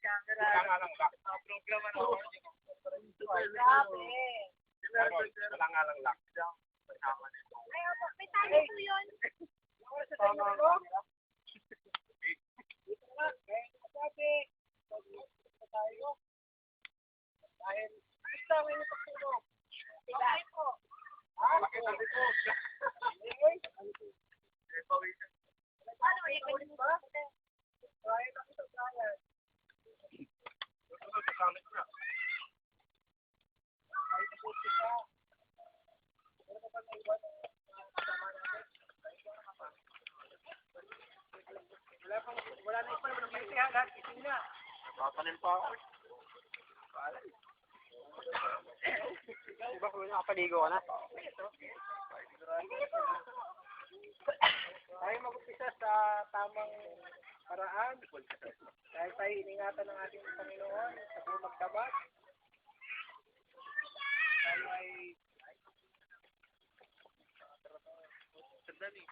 Nangangalang lak. Programa na ako. Grabe. Nangangalang lak. Ay, opo, may tayo po yun. Tama. Okay po. Laki na dito. Ano, i-kunin ba? Wala na pa naman ang pagkisihan. Lahat ising na. Papanin pa ako. Diba kung nakapaligo ka na? Tayo mag-upisa sa tamang paraan. Dahil tayo iningatan ng ating Panginoon sa buong magdabat. Tayo ay sandali.